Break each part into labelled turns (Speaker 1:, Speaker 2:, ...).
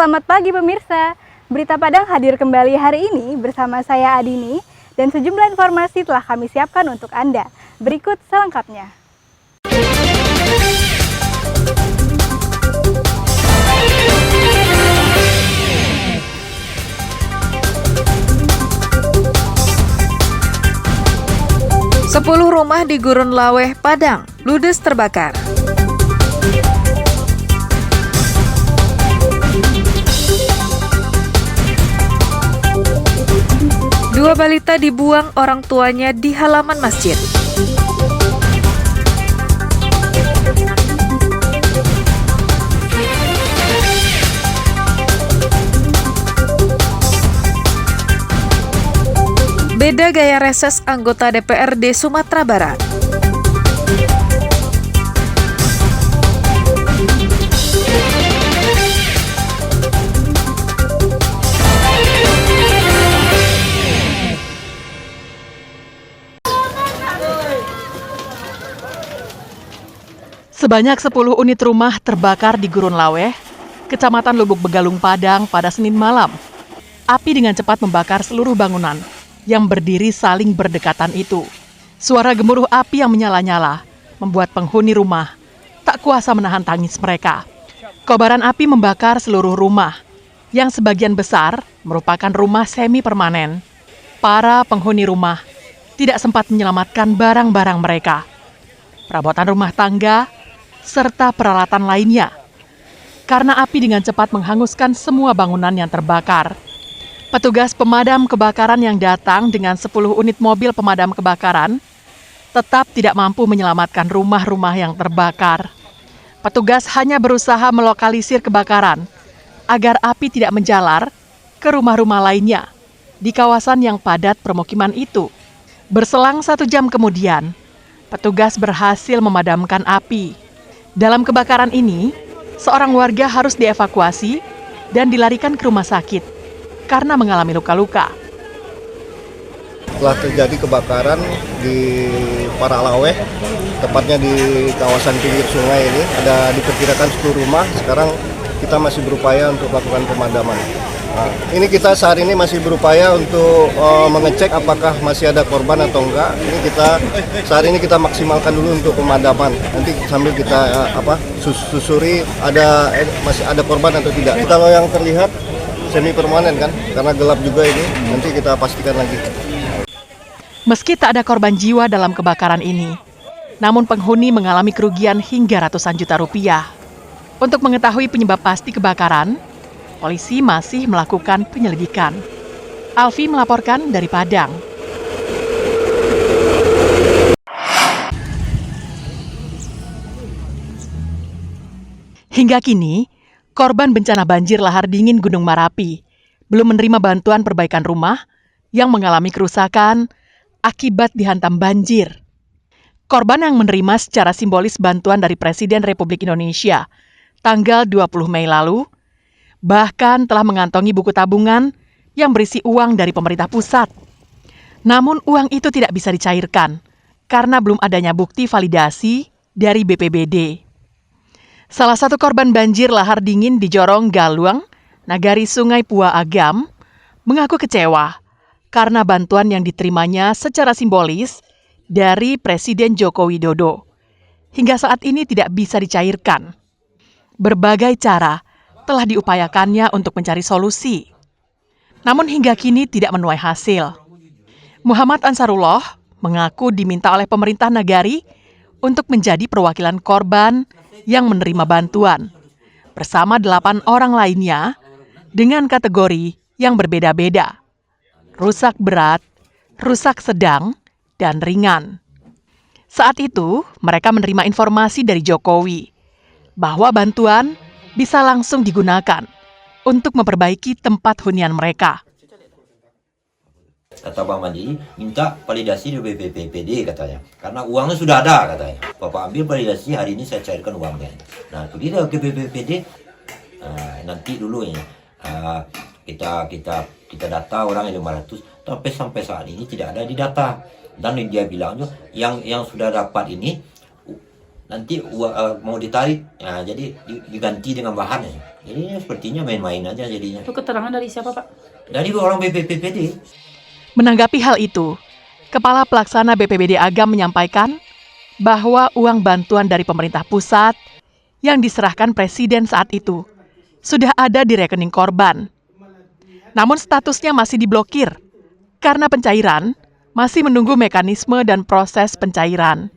Speaker 1: selamat pagi pemirsa. Berita Padang hadir kembali hari ini bersama saya Adini dan sejumlah informasi telah kami siapkan untuk Anda. Berikut selengkapnya.
Speaker 2: Sepuluh rumah di Gurun Laweh, Padang, ludes terbakar. Dua balita dibuang orang tuanya di halaman masjid. Beda gaya reses anggota DPRD Sumatera Barat.
Speaker 3: Sebanyak 10 unit rumah terbakar di Gurun Laweh, Kecamatan Lubuk Begalung, Padang pada Senin malam. Api dengan cepat membakar seluruh bangunan yang berdiri saling berdekatan itu. Suara gemuruh api yang menyala-nyala membuat penghuni rumah tak kuasa menahan tangis mereka. Kobaran api membakar seluruh rumah, yang sebagian besar merupakan rumah semi permanen. Para penghuni rumah tidak sempat menyelamatkan barang-barang mereka, perabotan rumah tangga, serta peralatan lainnya, karena api dengan cepat menghanguskan semua bangunan yang terbakar. Petugas pemadam kebakaran yang datang dengan 10 unit mobil pemadam kebakaran tetap tidak mampu menyelamatkan rumah-rumah yang terbakar. Petugas hanya berusaha melokalisir kebakaran agar api tidak menjalar ke rumah-rumah lainnya di kawasan yang padat permukiman itu. Berselang 1 jam kemudian, petugas berhasil memadamkan api. Dalam kebakaran ini, seorang warga harus dievakuasi dan dilarikan ke rumah sakit karena mengalami luka-luka.
Speaker 4: Telah terjadi kebakaran di Paralaweh, tepatnya di kawasan pinggir sungai ini. Ada diperkirakan 10 rumah, sekarang kita masih berupaya untuk melakukan pemadaman. Nah, ini kita saat ini masih berupaya untuk mengecek apakah masih ada korban atau enggak. Ini saat ini kita maksimalkan dulu untuk pemadaman. Nanti sambil kita susuri masih ada korban atau tidak. Kalau yang terlihat semi permanen kan, karena gelap juga ini. Nanti kita pastikan lagi.
Speaker 3: Meski tak ada korban jiwa dalam kebakaran ini, namun penghuni mengalami kerugian hingga ratusan juta rupiah. Untuk mengetahui penyebab pasti kebakaran, polisi masih melakukan penyelidikan. Alfi melaporkan dari Padang. Hingga kini, korban bencana banjir lahar dingin Gunung Merapi belum menerima bantuan perbaikan rumah yang mengalami kerusakan akibat dihantam banjir. Korban yang menerima secara simbolis bantuan dari Presiden Republik Indonesia tanggal 20 Mei lalu, bahkan telah mengantongi buku tabungan yang berisi uang dari pemerintah pusat. Namun uang itu tidak bisa dicairkan karena belum adanya bukti validasi dari BPBD. Salah satu korban banjir lahar dingin di Jorong Galuang, Nagari Sungai Pua Agam, mengaku kecewa karena bantuan yang diterimanya secara simbolis dari Presiden Joko Widodo hingga saat ini tidak bisa dicairkan. Berbagai cara telah diupayakannya untuk mencari solusi, namun hingga kini tidak menuai hasil. Muhammad Ansarullah mengaku diminta oleh pemerintah Nagari untuk menjadi perwakilan korban yang menerima bantuan, bersama 8 orang lainnya dengan kategori yang berbeda-beda, rusak berat, rusak sedang, dan ringan. Saat itu, mereka menerima informasi dari Jokowi bahwa bantuan bisa langsung digunakan untuk memperbaiki tempat hunian mereka.
Speaker 5: Kata Bang Mandi, minta validasi dari BPBD katanya. Karena uangnya sudah ada katanya. Bapak ambil validasi, hari ini saya cairkan uangnya. Nah, itu dia ke BPBD. Nanti dulu ya. Kita data orang yang 500, tapi sampai saat ini tidak ada di data. Dan dia bilang yang sudah dapat ini nanti mau ditarik, ya, jadi diganti dengan bahannya. Jadi sepertinya main-main aja jadinya.
Speaker 6: Itu keterangan dari siapa, Pak?
Speaker 5: Dari orang BPPD.
Speaker 3: Menanggapi hal itu, Kepala Pelaksana BPBD Agam menyampaikan bahwa uang bantuan dari pemerintah pusat yang diserahkan Presiden saat itu sudah ada di rekening korban. Namun statusnya masih diblokir karena pencairan masih menunggu mekanisme dan proses pencairan.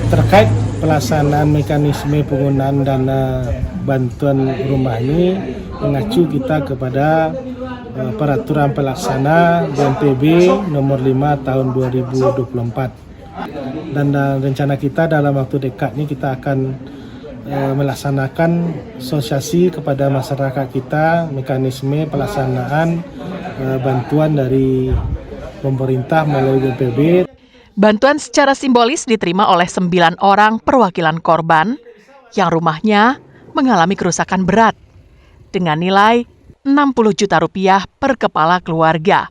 Speaker 7: Terkait pelaksanaan mekanisme penggunaan dana bantuan rumah ini mengacu kita kepada peraturan pelaksana BNPB nomor 5 tahun 2024. Dan rencana kita dalam waktu dekat ini kita akan melaksanakan sosialisasi kepada masyarakat kita mekanisme pelaksanaan bantuan dari pemerintah melalui BNPB.
Speaker 3: Bantuan secara simbolis diterima oleh 9 orang perwakilan korban yang rumahnya mengalami kerusakan berat dengan nilai 60 juta rupiah per kepala keluarga.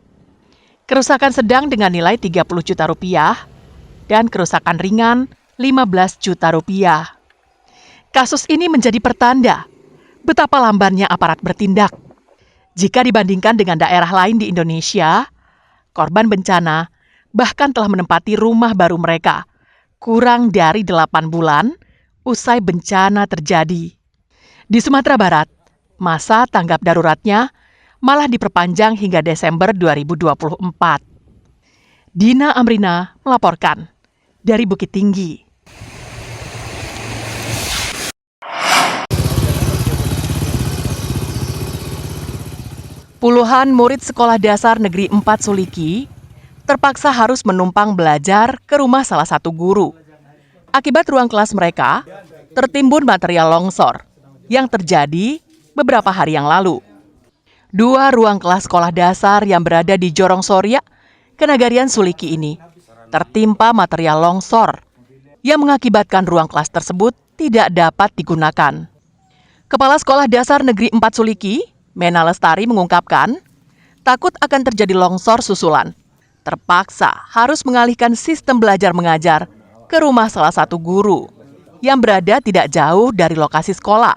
Speaker 3: Kerusakan sedang dengan nilai 30 juta rupiah dan kerusakan ringan 15 juta rupiah. Kasus ini menjadi pertanda betapa lambannya aparat bertindak. Jika dibandingkan dengan daerah lain di Indonesia, korban bencana bahkan telah menempati rumah baru mereka kurang dari 8 bulan usai bencana terjadi. Di Sumatera Barat, masa tanggap daruratnya malah diperpanjang hingga Desember 2024. Dina Amrina melaporkan dari Bukit Tinggi. Puluhan murid sekolah dasar negeri 4 Suliki terpaksa harus menumpang belajar ke rumah salah satu guru. Akibat ruang kelas mereka tertimbun material longsor yang terjadi beberapa hari yang lalu. 2 ruang kelas sekolah dasar yang berada di Jorong Soria, Kenagarian Suliki ini tertimpa material longsor yang mengakibatkan ruang kelas tersebut tidak dapat digunakan. Kepala Sekolah Dasar Negeri 4 Suliki, Mena Lestari mengungkapkan, takut akan terjadi longsor susulan. Terpaksa harus mengalihkan sistem belajar mengajar ke rumah salah satu guru yang berada tidak jauh dari lokasi sekolah.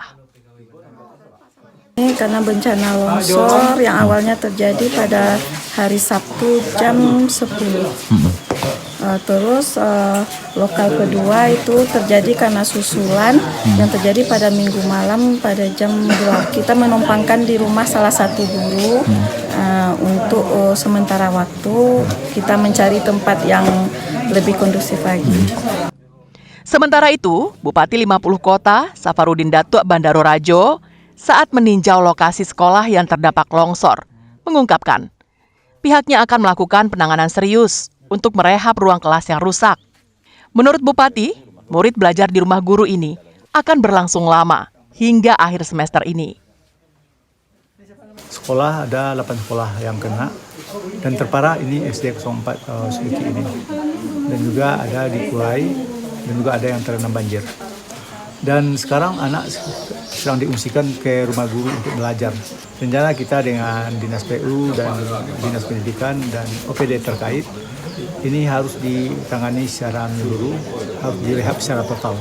Speaker 8: Ini karena bencana longsor yang awalnya terjadi pada hari Sabtu jam 10. Terus lokal kedua itu terjadi karena susulan yang terjadi pada minggu malam pada jam 2. Kita menumpangkan di rumah salah satu guru untuk sementara waktu kita mencari tempat yang lebih kondusif lagi.
Speaker 3: Sementara itu, Bupati 50 Kota, Safarudin Datuk Bandaro Rajo, saat meninjau lokasi sekolah yang terdampak longsor, mengungkapkan pihaknya akan melakukan penanganan serius untuk merehab ruang kelas yang rusak. Menurut Bupati, murid belajar di rumah guru ini akan berlangsung lama hingga akhir semester ini.
Speaker 9: Sekolah ada 8 sekolah yang kena dan terparah ini SD 04 Suliki ini. Dan juga ada di Kurai dan juga ada yang terendam banjir. Dan sekarang anak sedang diungsikan ke rumah guru untuk belajar. Rencana kita dengan Dinas PU dan Dinas Pendidikan dan OPD terkait, ini harus ditangani secara menyeluruh, harus direhab secara total.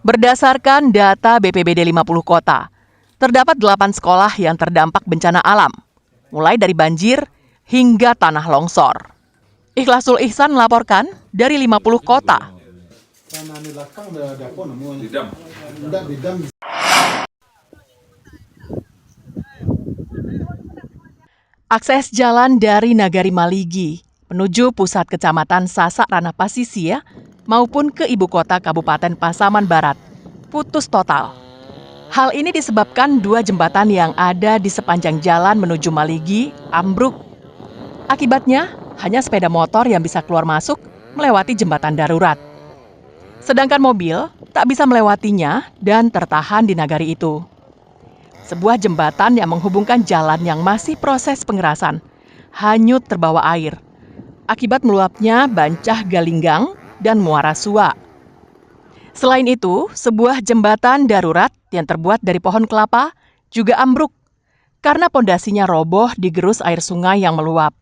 Speaker 3: Berdasarkan data BPBD 50 Kota, terdapat 8 sekolah yang terdampak bencana alam, mulai dari banjir hingga tanah longsor. Ikhlasul Ihsan melaporkan dari 50 Kota. Akses jalan dari Nagari Maligi menuju pusat kecamatan Sasak Ranah Pasisia maupun ke ibu kota Kabupaten Pasaman Barat putus total. Hal ini disebabkan 2 jembatan yang ada di sepanjang jalan menuju Maligi ambruk. Akibatnya, hanya sepeda motor yang bisa keluar masuk melewati jembatan darurat. Sedangkan mobil tak bisa melewatinya dan tertahan di nagari itu. Sebuah jembatan yang menghubungkan jalan yang masih proses pengerasan hanyut terbawa air akibat meluapnya Bancah Galinggang dan Muara Sua. Selain itu, sebuah jembatan darurat yang terbuat dari pohon kelapa juga ambruk karena pondasinya roboh digerus air sungai yang meluap.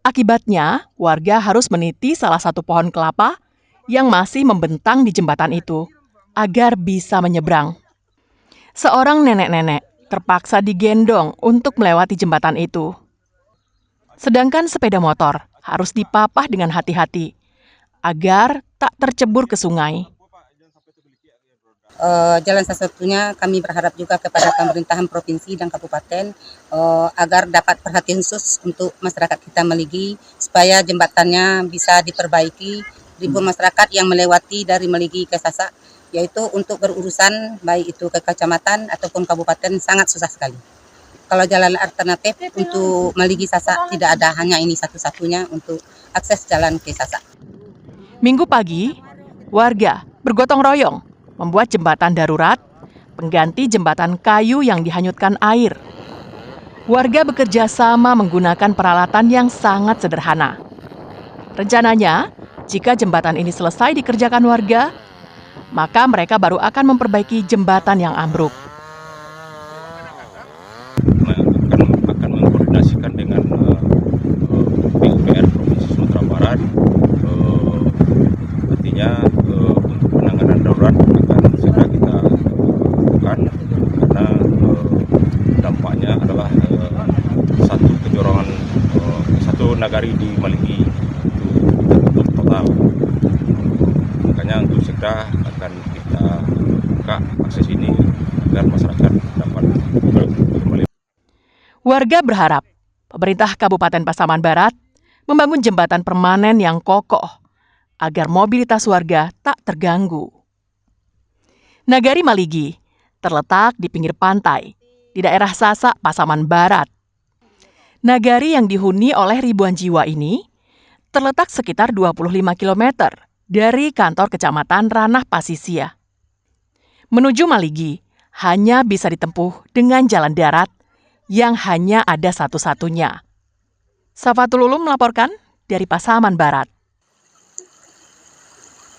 Speaker 3: Akibatnya, warga harus meniti salah satu pohon kelapa yang masih membentang di jembatan itu agar bisa menyeberang. Seorang nenek-nenek terpaksa digendong untuk melewati jembatan itu. Sedangkan sepeda motor harus dipapah dengan hati-hati agar tak tercebur ke sungai.
Speaker 6: Jalan satu-satunya kami berharap juga kepada pemerintahan provinsi dan kabupaten agar dapat perhatian khusus untuk masyarakat kita Meligi supaya jembatannya bisa diperbaiki. Ribuan masyarakat yang melewati dari Meligi ke Sasak, yaitu untuk berurusan baik itu ke kecamatan ataupun kabupaten sangat susah sekali. Kalau jalan alternatif untuk Meligi Sasak tidak ada, hanya ini satu-satunya untuk akses jalan ke Sasak.
Speaker 3: Minggu pagi, warga bergotong royong membuat jembatan darurat pengganti jembatan kayu yang dihanyutkan air. Warga bekerja sama menggunakan peralatan yang sangat sederhana. Rencananya, jika jembatan ini selesai dikerjakan warga, maka mereka baru akan memperbaiki jembatan yang ambruk.
Speaker 10: Akan mengkoordinasikan dengan PUPR Provinsi Sumatera Barat, artinya untuk penanganan darurat akan segera kita lakukan karena dampaknya adalah satu kejorongan, satu nagari di Meligi itu tertutup total. Makanya untuk segera akan kita buka akses ini agar masyarakat dapat kembali.
Speaker 3: Warga berharap pemerintah Kabupaten Pasaman Barat membangun jembatan permanen yang kokoh agar mobilitas warga tak terganggu. Nagari Maligi terletak di pinggir pantai di daerah Sasak, Pasaman Barat. Nagari yang dihuni oleh ribuan jiwa ini terletak sekitar 25 km dari kantor Kecamatan Ranah Pasisia. Menuju Maligi hanya bisa ditempuh dengan jalan darat yang hanya ada satu-satunya. Safatul Ulum melaporkan dari Pasaman Barat.